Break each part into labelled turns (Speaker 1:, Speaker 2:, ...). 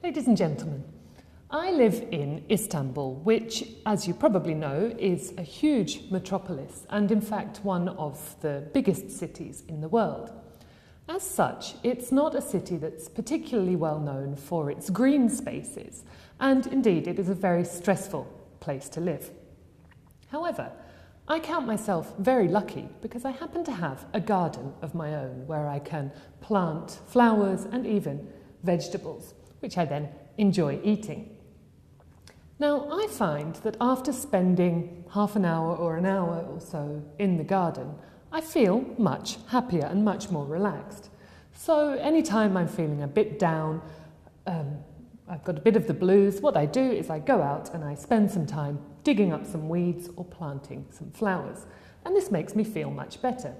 Speaker 1: Ladies and gentlemen, I live in Istanbul, which, as you probably know, is a huge metropolis and in fact one of the biggest cities in the world. As such, it's not a city that's particularly well known for its green spaces, and indeed it is a very stressful place to live. However, I count myself very lucky because I happen to have a garden of my own where I can plant flowers and even vegetables, which I then enjoy eating. Now, I find that after spending half an hour or an hour or so in the garden, I feel much happier and much more relaxed. So anytime I'm feeling a bit down, I've got a bit of the blues, what I do is I go out and I spend some time digging up some weeds or planting some flowers, and this makes me feel much better.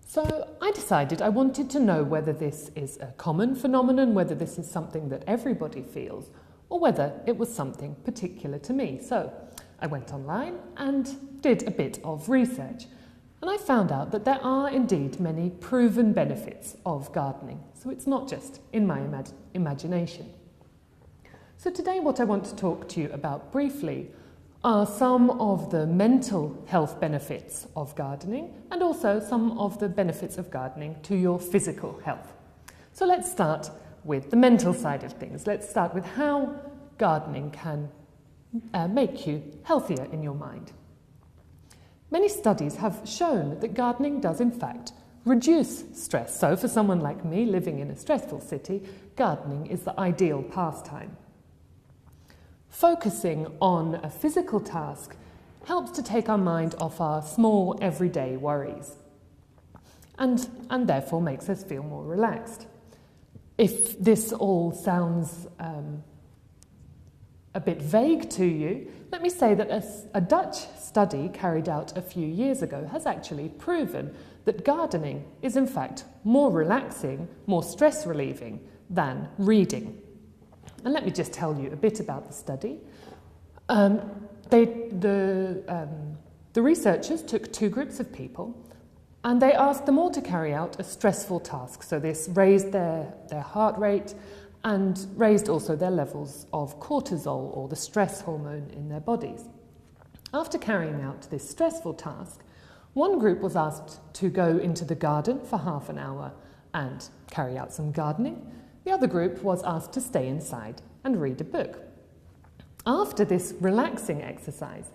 Speaker 1: So I decided I wanted to know whether this is a common phenomenon, whether this is something that everybody feels, or whether it was something particular to me. So I went online and did a bit of research, and I found out that there are indeed many proven benefits of gardening, so it's not just in my imagination. So today what I want to talk to you about briefly are some of the mental health benefits of gardening and also some of the benefits of gardening to your physical health. So let's start with the mental side of things. Let's start with how gardening can make you healthier in your mind. Many studies have shown that gardening does in fact reduce stress. So for someone like me living in a stressful city, gardening is the ideal pastime. Focusing on a physical task helps to take our mind off our small everyday worries and therefore makes us feel more relaxed. If this all sounds a bit vague to you, let me say that a Dutch study carried out a few years ago has actually proven that gardening is in fact more relaxing, more stress relieving than reading. And let me just tell you a bit about the study. The researchers took two groups of people and they asked them all to carry out a stressful task. So this raised their heart rate and raised also their levels of cortisol, or the stress hormone, in their bodies. After carrying out this stressful task, one group was asked to go into the garden for half an hour and carry out some gardening. The other group was asked to stay inside and read a book. After this relaxing exercise,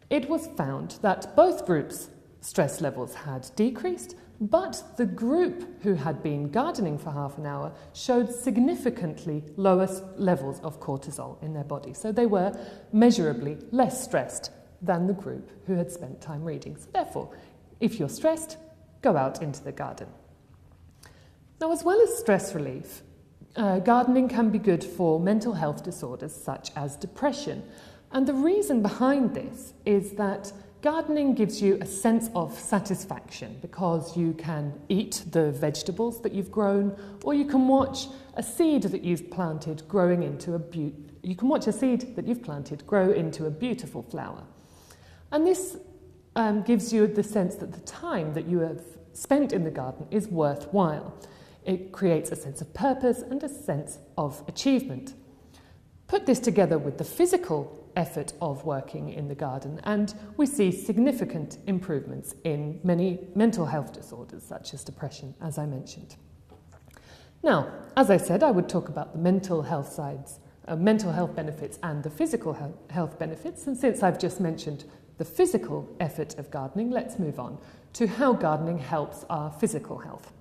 Speaker 1: it was found that both groups' stress levels had decreased, but the group who had been gardening for half an hour showed significantly lower levels of cortisol in their body. So they were measurably less stressed than the group who had spent time reading. So therefore, if you're stressed, go out into the garden. Now, as well as stress relief, gardening can be good for mental health disorders such as depression. And the reason behind this is that gardening gives you a sense of satisfaction because you can eat the vegetables that you've grown, or you can watch a seed that you've planted grow into a beautiful flower. And this gives you the sense that the time that you have spent in the garden is worthwhile. It creates a sense of purpose and a sense of achievement. Put this together with the physical effort of working in the garden, and we see significant improvements in many mental health disorders, such as depression, as I mentioned. Now, as I said, I would talk about the mental health benefits and the physical health benefits, and since I've just mentioned the physical effort of gardening, let's move on to how gardening helps our physical health.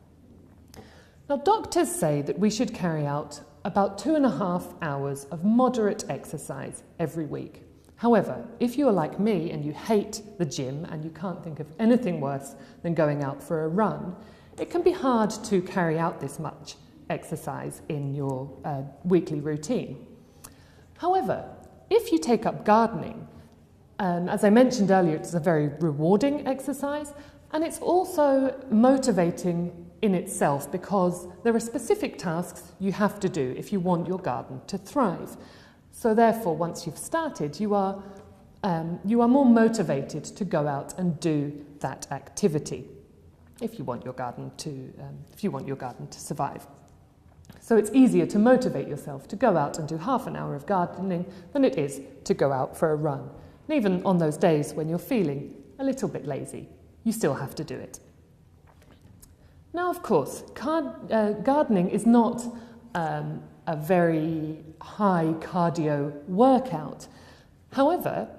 Speaker 1: Now, doctors say that we should carry out about 2.5 hours of moderate exercise every week. However, if you are like me and you hate the gym and you can't think of anything worse than going out for a run, it can be hard to carry out this much exercise in your weekly routine. However, if you take up gardening, as I mentioned earlier, it's a very rewarding exercise, and it's also motivating in itself because there are specific tasks you have to do if you want your garden to thrive. So therefore, once you've started, you are more motivated to go out and do that activity if you want your garden to survive. So it's easier to motivate yourself to go out and do half an hour of gardening than it is to go out for a run. And even on those days when you're feeling a little bit lazy, you still have to do it. Now, of course, gardening is not a very high cardio workout. However,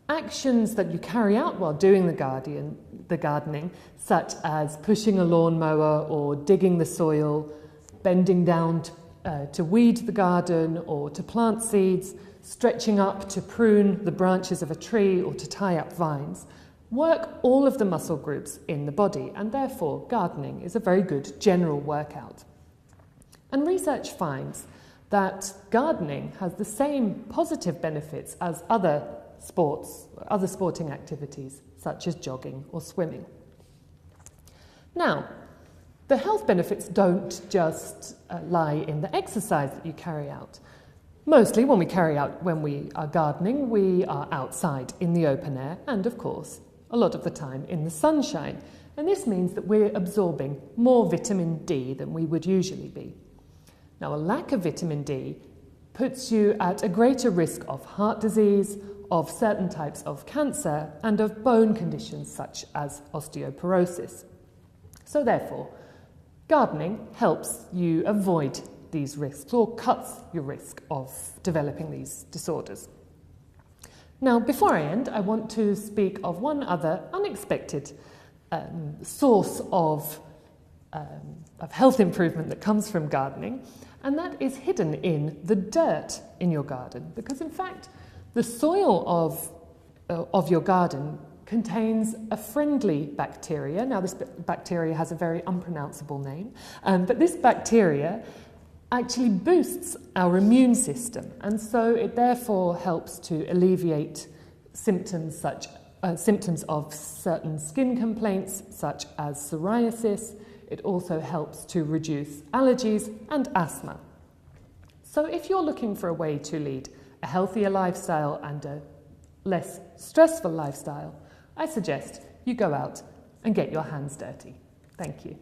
Speaker 1: actions that you carry out while doing the gardening, such as pushing a lawnmower or digging the soil, bending down to weed the garden or to plant seeds, stretching up to prune the branches of a tree or to tie up vines, work all of the muscle groups in the body, and therefore gardening is a very good general workout. And research finds that gardening has the same positive benefits as other sporting activities, such as jogging or swimming. Now, the health benefits don't just lie in the exercise that you carry out. Mostly when we are gardening, we are outside in the open air and, of course, a lot of the time in the sunshine. And this means that we're absorbing more vitamin D than we would usually be. Now, a lack of vitamin D puts you at a greater risk of heart disease, of certain types of cancer, and of bone conditions such as osteoporosis. So therefore, gardening helps you avoid these risks or cuts your risk of developing these disorders. Now, before I end, I want to speak of one other unexpected source of health improvement that comes from gardening, and that is hidden in the dirt in your garden. Because in fact, the soil of your garden contains a friendly bacteria. Now, this bacteria has a very unpronounceable name, but this bacteria actually boosts our immune system, and so it therefore helps to alleviate symptoms of certain skin complaints, such as psoriasis. It also helps to reduce allergies and asthma. So if you're looking for a way to lead a healthier lifestyle and a less stressful lifestyle, I suggest you go out and get your hands dirty. Thank you.